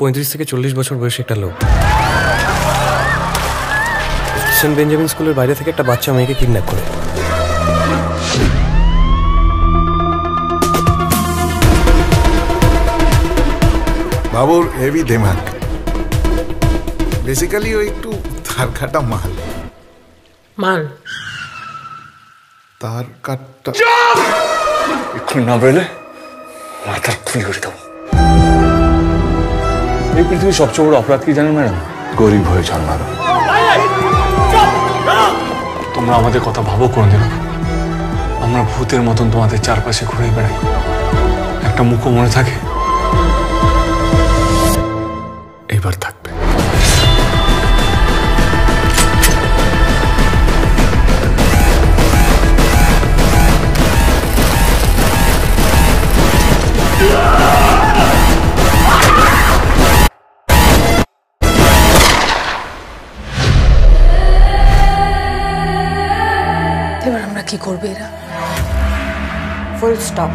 35 থেকে 40 বছর বয়সী একটা লোক সেন্ট বেঞ্জামিন স্কুলের বাইরে থেকে একটা বাচ্চা মেয়েকে কিডন্যাপ করে। বাবুর হেভি দিমাগ, বেসিক্যালি ও একটু তার কাটা মাল। তার কাটটা একটু না বেরোলে মাথার খুলি করে দেবো। এই পৃথিবীর সবচেয়ে বড় অপরাধ কি জানেন ম্যাডাম? গরিব হয়ে জন্মানো। তোমরা আমাদের কথা ভাবো কোনদিন? আমরা ভূতের মতন তোমাদের চারপাশে ঘুরে বেড়াই, একটা মুখও মনে থাকে। এবার থাকবে। এবার আমরা কি করবে? এরা ফুল স্টপ।